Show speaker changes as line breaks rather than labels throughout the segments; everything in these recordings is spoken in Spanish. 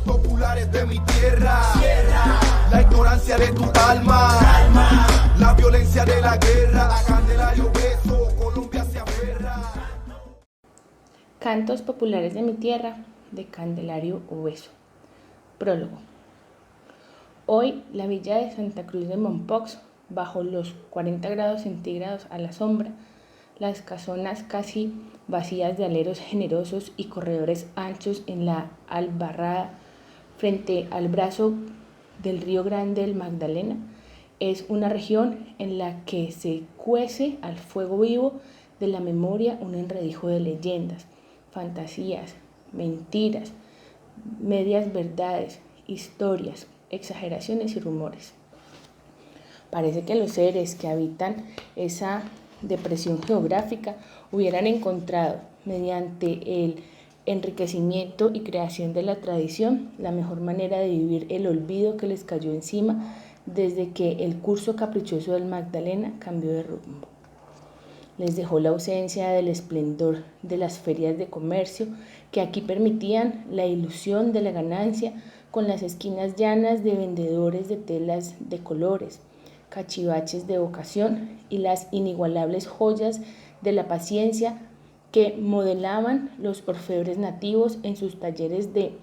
Populares de mi tierra, la ignorancia de tu alma, la violencia de la guerra, a Candelario Obeso, Colombia se aferra.
Cantos populares de mi tierra, de Candelario Obeso. Prólogo. Hoy la villa de Santa Cruz de Mompox, bajo los 40 grados centígrados a la sombra, las casonas casi vacías de aleros generosos y corredores anchos en la albarrada frente al brazo del río Grande del Magdalena, es una región en la que se cuece al fuego vivo de la memoria un enredijo de leyendas, fantasías, mentiras, medias verdades, historias, exageraciones y rumores. Parece que los seres que habitan esa depresión geográfica hubieran encontrado, mediante el enriquecimiento y creación de la tradición, la mejor manera de vivir el olvido que les cayó encima desde que el curso caprichoso del Magdalena cambió de rumbo. Les dejó la ausencia del esplendor de las ferias de comercio que aquí permitían la ilusión de la ganancia con las esquinas llanas de vendedores de telas de colores, cachivaches de vocación y las inigualables joyas de la paciencia que modelaban los orfebres nativos en sus talleres de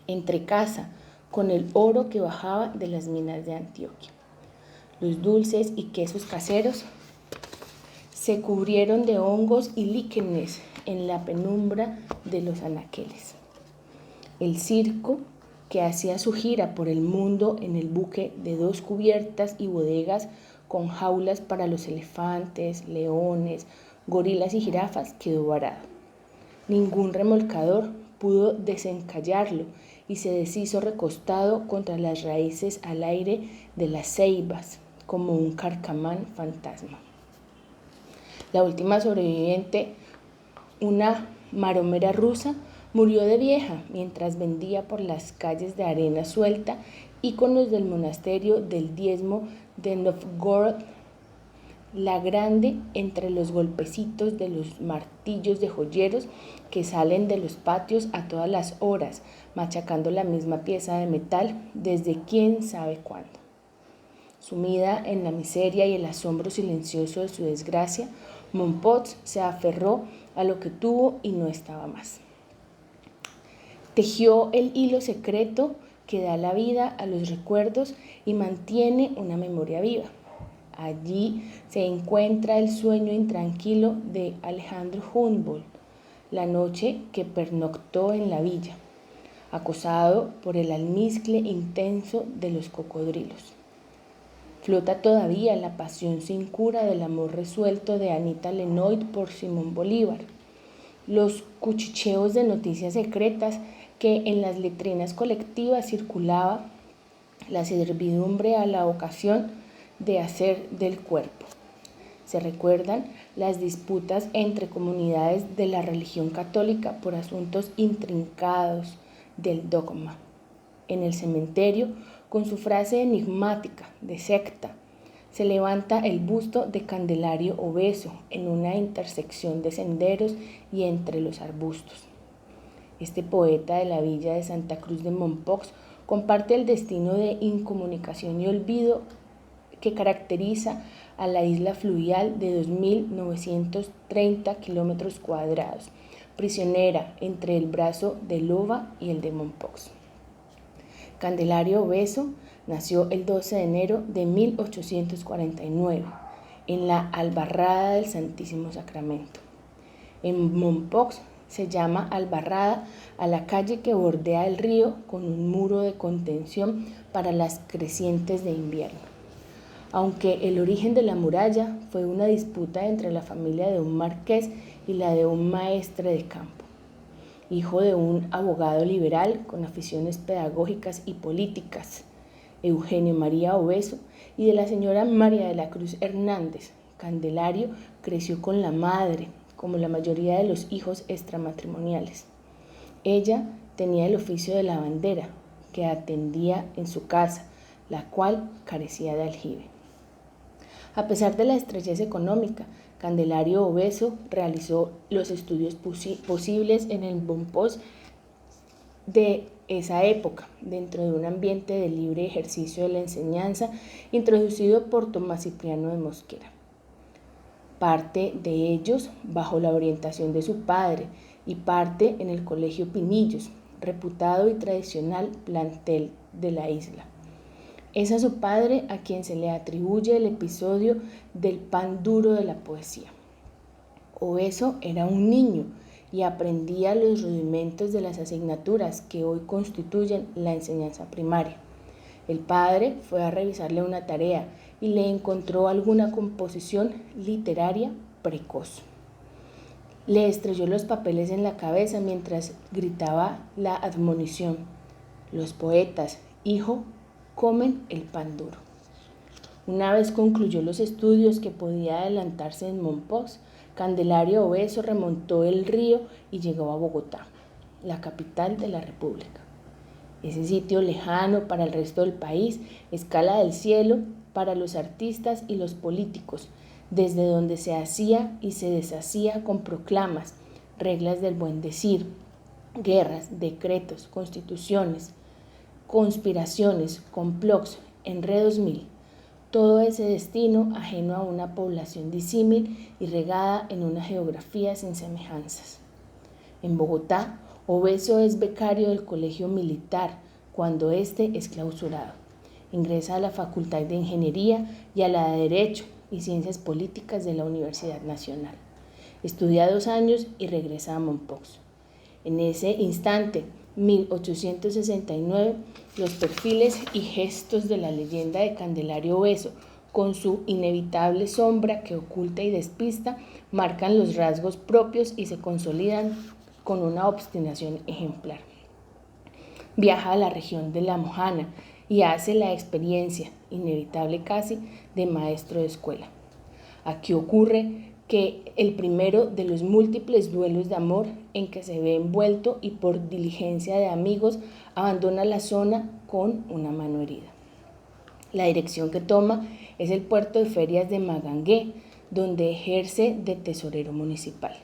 entrecasa con el oro que bajaba de las minas de Antioquia. Los dulces y quesos caseros se cubrieron de hongos y líquenes en la penumbra de los anaqueles. El circo, que hacía su gira por el mundo en el buque de 2 cubiertas y bodegas con jaulas para los elefantes, leones, gorilas y jirafas, quedó varado. Ningún remolcador pudo desencallarlo y se deshizo recostado contra las raíces al aire de las ceibas, como un carcamán fantasma. La última sobreviviente, una maromera rusa, murió de vieja mientras vendía por las calles de arena suelta íconos del monasterio del Diezmo de Novgorod la Grande entre los golpecitos de los martillos de joyeros que salen de los patios a todas las horas, machacando la misma pieza de metal desde quién sabe cuándo. Sumida en la miseria y el asombro silencioso de su desgracia, Mompox se aferró a lo que tuvo y no estaba más. Tejió el hilo secreto que da la vida a los recuerdos y mantiene una memoria viva. Allí se encuentra el sueño intranquilo de Alejandro Humboldt, la noche que pernoctó en la villa, acosado por el almizcle intenso de los cocodrilos. Flota todavía la pasión sin cura del amor resuelto de Anita Lenoyd por Simón Bolívar, los cuchicheos de noticias secretas que en las letrinas colectivas circulaba la servidumbre a la ocasión de hacer del cuerpo. Se recuerdan las disputas entre comunidades de la religión católica por asuntos intrincados del dogma. En el cementerio, con su frase enigmática de secta, se levanta el busto de Candelario Obeso en una intersección de senderos y entre los arbustos. Este poeta de la villa de Santa Cruz de Mompox comparte el destino de incomunicación y olvido que caracteriza a la isla fluvial de 2.930 kilómetros cuadrados, prisionera entre el brazo de Loba y el de Mompox. Candelario Obeso nació el 12 de enero de 1849 en la Albarrada del Santísimo Sacramento. En Mompox se llama Albarrada a la calle que bordea el río con un muro de contención para las crecientes de invierno. Aunque el origen de la muralla fue una disputa entre la familia de un marqués y la de un maestre de campo, hijo de un abogado liberal con aficiones pedagógicas y políticas, Eugenio María Obeso, y de la señora María de la Cruz Hernández. Candelario creció con la madre, como la mayoría de los hijos extramatrimoniales. Ella tenía el oficio de lavandera, que atendía en su casa, la cual carecía de aljibe. A pesar de la estrechez económica, Candelario Obeso realizó los estudios posibles en el Mompox de esa época, dentro de un ambiente de libre ejercicio de la enseñanza introducido por Tomás Cipriano de Mosquera. Parte de ellos bajo la orientación de su padre y parte en el Colegio Pinillos, reputado y tradicional plantel de la isla. Es a su padre a quien se le atribuye el episodio del pan duro de la poesía. Obeso era un niño y aprendía los rudimentos de las asignaturas que hoy constituyen la enseñanza primaria. El padre fue a revisarle una tarea y le encontró alguna composición literaria precoz. Le estrelló los papeles en la cabeza mientras gritaba la admonición: los poetas, hijo, comen el pan duro. Una vez concluyó los estudios que podía adelantarse en Mompox, Candelario Obeso remontó el río y llegó a Bogotá, la capital de la República. Ese sitio lejano para el resto del país, escala del cielo para los artistas y los políticos, desde donde se hacía y se deshacía con proclamas, reglas del buen decir, guerras, decretos, constituciones, conspiraciones, complots, enredos mil. Todo ese destino ajeno a una población disímil y regada en una geografía sin semejanzas. En Bogotá, Obeso es becario del Colegio Militar cuando éste es clausurado. Ingresa a la Facultad de Ingeniería y a la de Derecho y Ciencias Políticas de la Universidad Nacional. Estudia 2 años y regresa a Mompox. En ese instante, 1869, los perfiles y gestos de la leyenda de Candelario Obeso, con su inevitable sombra que oculta y despista, marcan los rasgos propios y se consolidan con una obstinación ejemplar. Viaja a la región de La Mojana y hace la experiencia, inevitable casi, de maestro de escuela. Aquí ocurre que el primero de los múltiples duelos de amor en que se ve envuelto y por diligencia de amigos abandona la zona con una mano herida. La dirección que toma es el puerto de ferias de Magangué, donde ejerce de tesorero municipal.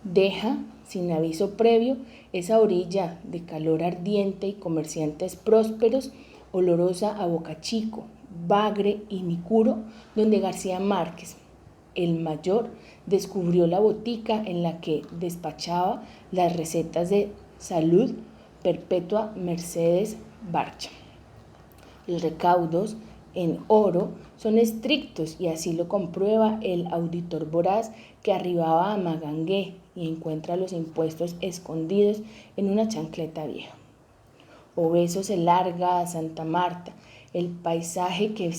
Deja, sin aviso previo, esa orilla de calor ardiente y comerciantes prósperos, olorosa a Bocachico, Bagre y Nicuro, donde García Márquez, el mayor, descubrió la botica en la que despachaba las recetas de salud perpetua Mercedes Barcha. Los recaudos en oro son estrictos y así lo comprueba el auditor voraz que arribaba a Magangué y encuentra los impuestos escondidos en una chancleta vieja. Obeso se larga a Santa Marta, el paisaje que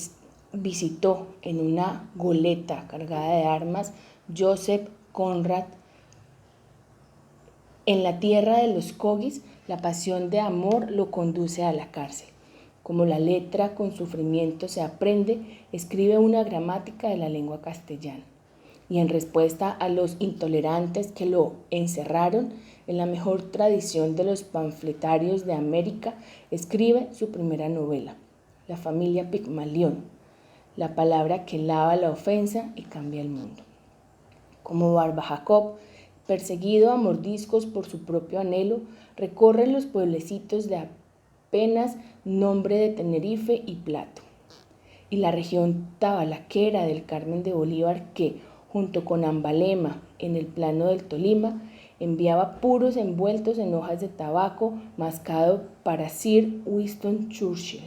visitó en una goleta cargada de armas Joseph Conrad. En la tierra de los Cogis, la pasión de amor lo conduce a la cárcel. Como la letra con sufrimiento se aprende, escribe una gramática de la lengua castellana. Y en respuesta a los intolerantes que lo encerraron, en la mejor tradición de los panfletarios de América, escribe su primera novela, La familia Pigmalión, la palabra que lava la ofensa y cambia el mundo. Como Barba Jacob, perseguido a mordiscos por su propio anhelo, recorre los pueblecitos de apenas nombre de Tenerife y Plato, y la región tabalaquera del Carmen de Bolívar que, junto con Ambalema, en el plano del Tolima, enviaba puros envueltos en hojas de tabaco mascado para Sir Winston Churchill.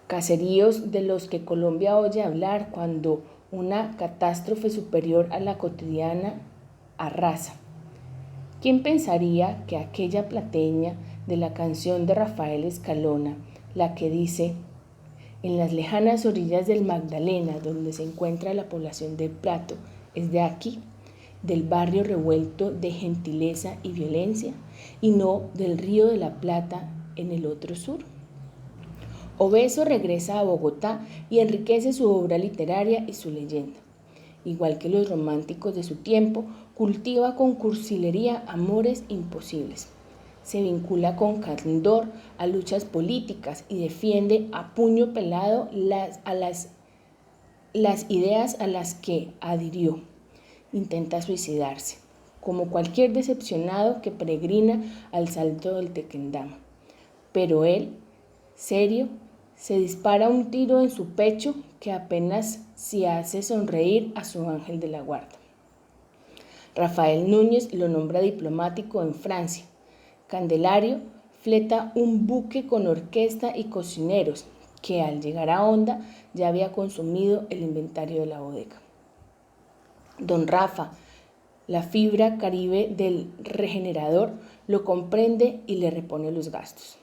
Caseríos de los que Colombia oye hablar cuando una catástrofe superior a la cotidiana arrasa. ¿Quién pensaría que aquella plateña de la canción de Rafael Escalona, la que dice: en las lejanas orillas del Magdalena, donde se encuentra la población de Plato, es de aquí, del barrio revuelto de gentileza y violencia, y no del río de la Plata en el otro sur? Obeso regresa a Bogotá y enriquece su obra literaria y su leyenda. Igual que los románticos de su tiempo, cultiva con cursilería amores imposibles. Se vincula con candor a luchas políticas y defiende a puño pelado las ideas a las que adhirió. Intenta suicidarse, como cualquier decepcionado que peregrina al Salto del Tequendama. Pero él, serio, se dispara un tiro en su pecho que apenas si hace sonreír a su ángel de la guarda. Rafael Núñez lo nombra diplomático en Francia. Candelario fleta un buque con orquesta y cocineros que al llegar a Honda ya había consumido el inventario de la bodega. Don Rafa, la fibra caribe del regenerador, lo comprende y le repone los gastos.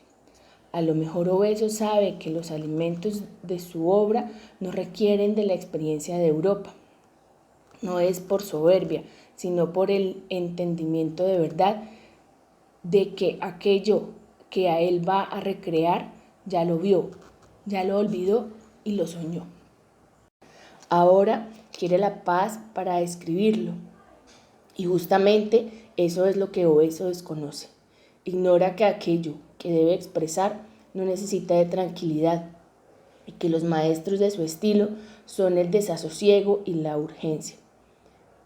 A lo mejor Obeso sabe que los alimentos de su obra no requieren de la experiencia de Europa. No es por soberbia, sino por el entendimiento de verdad de que aquello que a él va a recrear ya lo vio, ya lo olvidó y lo soñó. Ahora quiere la paz para escribirlo. Y justamente eso es lo que Obeso desconoce. Ignora que aquello que debe expresar no necesita de tranquilidad y que los maestros de su estilo son el desasosiego y la urgencia.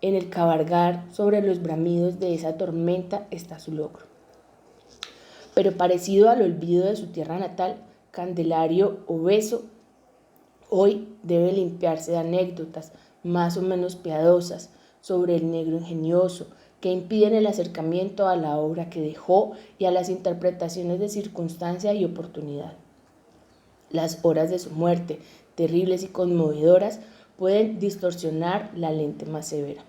En el cabalgar sobre los bramidos de esa tormenta está su logro. Pero parecido al olvido de su tierra natal, Candelario Obeso hoy debe limpiarse de anécdotas más o menos piadosas sobre el negro ingenioso que impiden el acercamiento a la obra que dejó y a las interpretaciones de circunstancia y oportunidad. Las horas de su muerte, terribles y conmovedoras, pueden distorsionar la lente más severa.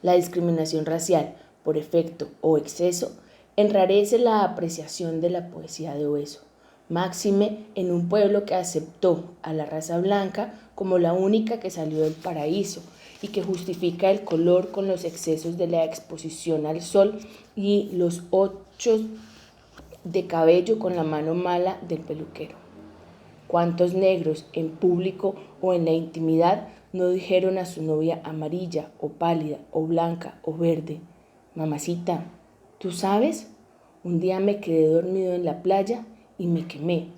La discriminación racial, por efecto o exceso, enrarece la apreciación de la poesía de Obeso, máxime en un pueblo que aceptó a la raza blanca como la única que salió del paraíso y que justifica el color con los excesos de la exposición al sol y los ochos de cabello con la mano mala del peluquero. ¿Cuántos negros en público o en la intimidad no dijeron a su novia amarilla o pálida o blanca o verde: mamacita, ¿tú sabes? Un día me quedé dormido en la playa y me quemé.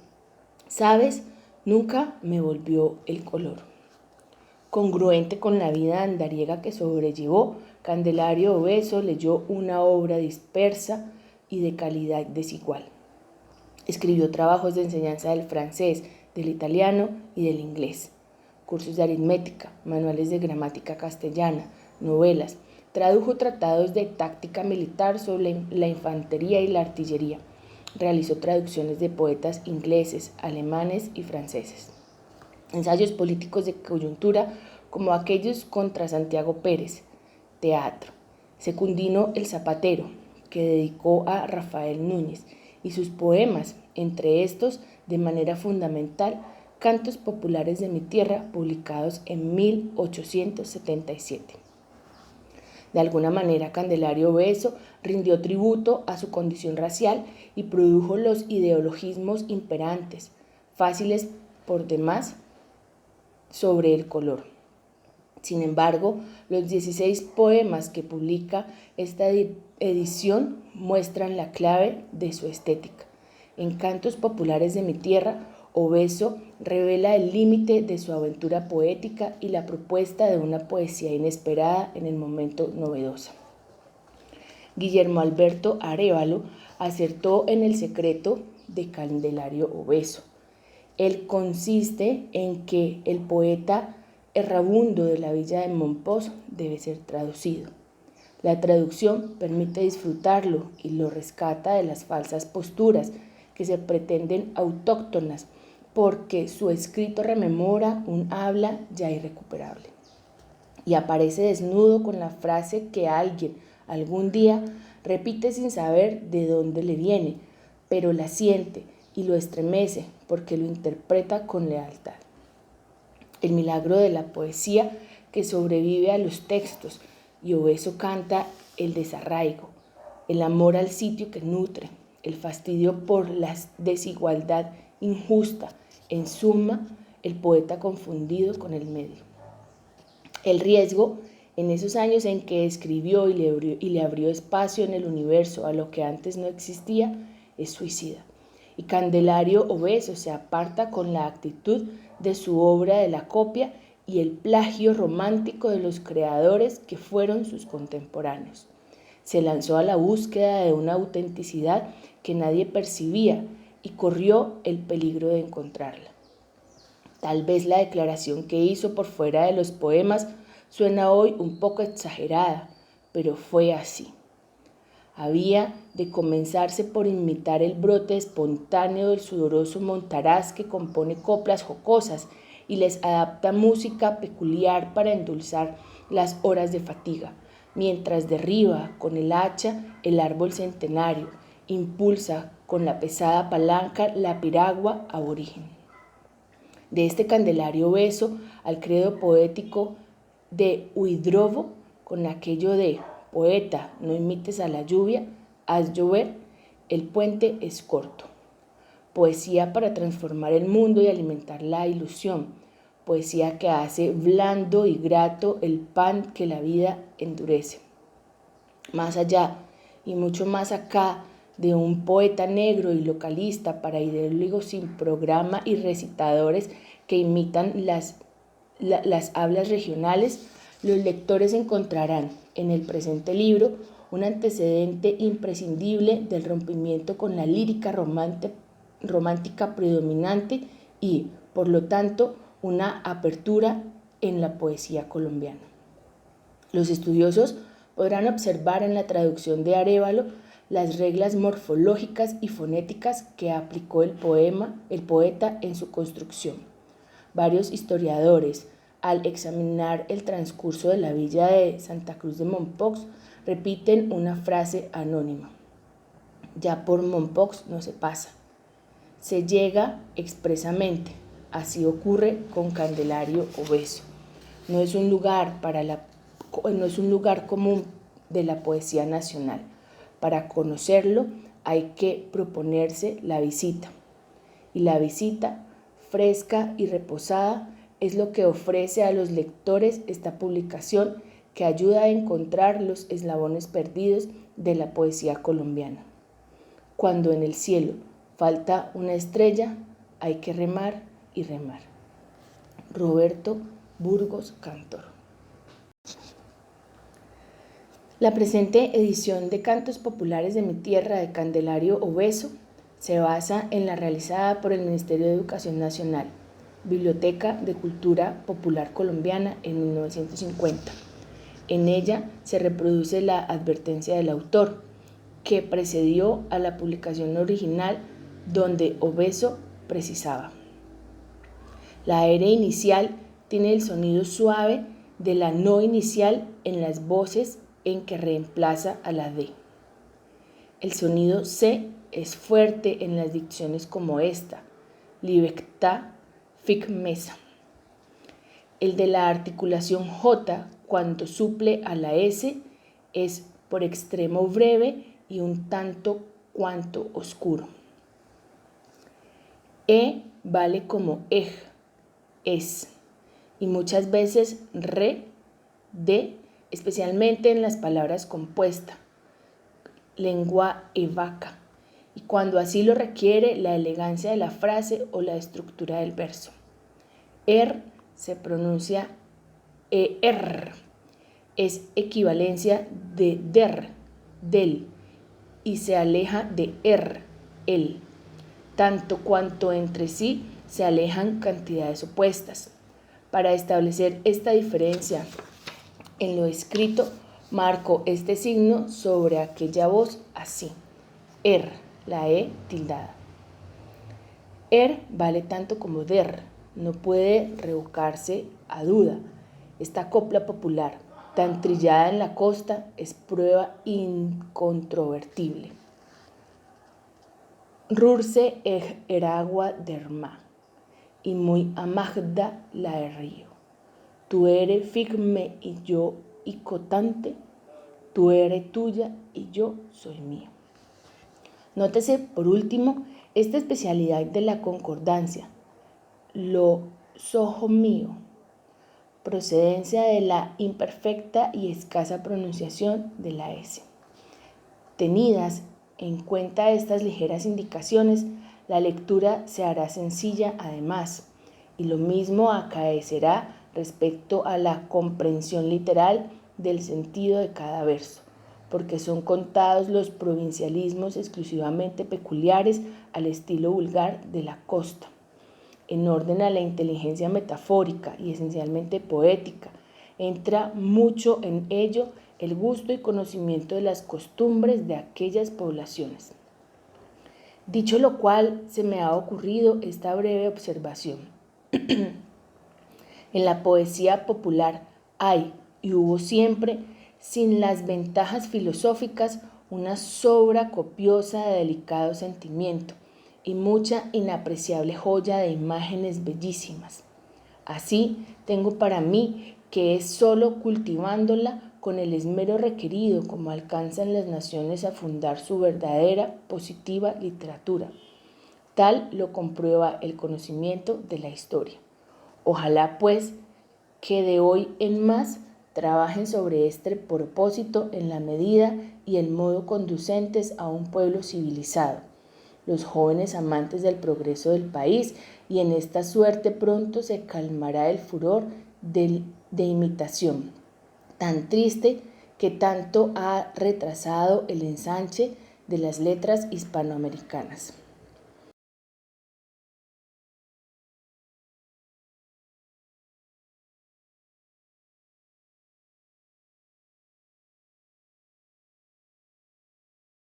¿Sabes? Nunca me volvió el color. Congruente con la vida andariega que sobrellevó, Candelario Obeso leyó una obra dispersa y de calidad desigual. Escribió trabajos de enseñanza del francés, del italiano y del inglés, cursos de aritmética, manuales de gramática castellana, novelas. Tradujo tratados de táctica militar sobre la infantería y la artillería. Realizó traducciones de poetas ingleses, alemanes y franceses. Ensayos políticos de coyuntura como aquellos contra Santiago Pérez. Teatro. Secundino el Zapatero, que dedicó a Rafael Núñez, y sus poemas, entre estos, de manera fundamental, Cantos Populares de mi Tierra, publicados en 1877. De alguna manera, Candelario Obeso rindió tributo a su condición racial y produjo los ideologismos imperantes, fáciles por demás, sobre el color. Sin embargo, los 16 poemas que publica esta edición muestran la clave de su estética. En Cantos Populares de mi Tierra, Obeso revela el límite de su aventura poética y la propuesta de una poesía inesperada en el momento novedosa. Guillermo Alberto Arévalo acertó en el secreto de Candelario Obeso. Él consiste en que el poeta errabundo de la villa de Mompox debe ser traducido. La traducción permite disfrutarlo y lo rescata de las falsas posturas que se pretenden autóctonas, porque su escrito rememora un habla ya irrecuperable. Y aparece desnudo con la frase que alguien algún día repite sin saber de dónde le viene, pero la siente y lo estremece porque lo interpreta con lealtad. El milagro de la poesía que sobrevive a los textos, y Obeso canta el desarraigo, el amor al sitio que nutre, el fastidio por la desigualdad injusta, en suma, el poeta confundido con el medio. El riesgo, en esos años en que escribió y le abrió espacio en el universo a lo que antes no existía, es suicida. Y Candelario Obeso se aparta con la actitud de su obra de la copia y el plagio romántico de los creadores que fueron sus contemporáneos. Se lanzó a la búsqueda de una autenticidad que nadie percibía y corrió el peligro de encontrarla. Tal vez la declaración que hizo por fuera de los poemas suena hoy un poco exagerada, pero fue así. Había de comenzarse por imitar el brote espontáneo del sudoroso montaraz que compone coplas jocosas y les adapta música peculiar para endulzar las horas de fatiga, mientras derriba con el hacha el árbol centenario, impulsa con la pesada palanca la piragua aborigen. De este Candelario Obeso al credo poético de Huidrobo, con aquello de poeta, no imites a la lluvia, haz llover, el puente es corto. Poesía para transformar el mundo y alimentar la ilusión, poesía que hace blando y grato el pan que la vida endurece. Más allá y mucho más acá de un poeta negro y localista para ideólogos sin programa y recitadores que imitan las hablas regionales, los lectores encontrarán en el presente libro un antecedente imprescindible del rompimiento con la lírica romántica predominante y, por lo tanto, una apertura en la poesía colombiana. Los estudiosos podrán observar en la traducción de Arévalo las reglas morfológicas y fonéticas que aplicó el poeta en su construcción. Varios historiadores, al examinar el transcurso de la villa de Santa Cruz de Mompox, repiten una frase anónima. Ya por Mompox no se pasa. Se llega expresamente. Así ocurre con Candelario Obeso. No es un lugar común de la poesía nacional. Para conocerlo hay que proponerse la visita. Y la visita, fresca y reposada, es lo que ofrece a los lectores esta publicación que ayuda a encontrar los eslabones perdidos de la poesía colombiana. Cuando en el cielo falta una estrella, hay que remar y remar. Roberto Burgos Cantor. La presente edición de Cantos Populares de mi Tierra de Candelario Obeso se basa en la realizada por el Ministerio de Educación Nacional, Biblioteca de Cultura Popular Colombiana en 1950. En ella se reproduce la advertencia del autor, que precedió a la publicación original, donde Obeso precisaba: la R inicial tiene el sonido suave de la no inicial en las voces en que reemplaza a la D. El sonido C es fuerte en las dicciones como esta: libertad, fic mesa. El de la articulación J, cuando suple a la S, es por extremo breve y un tanto cuanto oscuro. E vale como ej, es, y muchas veces re, de, especialmente en las palabras compuestas, lengua evaca, y cuando así lo requiere la elegancia de la frase o la estructura del verso. Se pronuncia er, es equivalencia de der, del, y se aleja de el, tanto cuanto entre sí se alejan cantidades opuestas. Para establecer esta diferencia en lo escrito, marco este signo sobre aquella voz así: la E tildada. Vale tanto como der, no puede revocarse a duda. Esta copla popular, tan trillada en la costa, es prueba incontrovertible. Rurse eragua derma, y muy amagda la de río. Tú eres figme y yo icotante, tú eres tuya y yo soy mío. Nótese, por último, esta especialidad de la concordancia, lo sojo mío, procedencia de la imperfecta y escasa pronunciación de la S. Tenidas en cuenta estas ligeras indicaciones, la lectura se hará sencilla además, y lo mismo acaecerá respecto a la comprensión literal del sentido de cada verso, porque son contados los provincialismos exclusivamente peculiares al estilo vulgar de la costa. En orden a la inteligencia metafórica y esencialmente poética, entra mucho en ello el gusto y conocimiento de las costumbres de aquellas poblaciones. Dicho lo cual, se me ha ocurrido esta breve observación. En la poesía popular hay y hubo siempre, sin las ventajas filosóficas, una sobra copiosa de delicado sentimiento y mucha inapreciable joya de imágenes bellísimas. Así, tengo para mí que es solo cultivándola con el esmero requerido como alcanzan las naciones a fundar su verdadera, positiva literatura. Tal lo comprueba el conocimiento de la historia. Ojalá, pues, que de hoy en más trabajen sobre este propósito en la medida y el modo conducentes a un pueblo civilizado, los jóvenes amantes del progreso del país, y en esta suerte pronto se calmará el furor de imitación, tan triste que tanto ha retrasado el ensanche de las letras hispanoamericanas.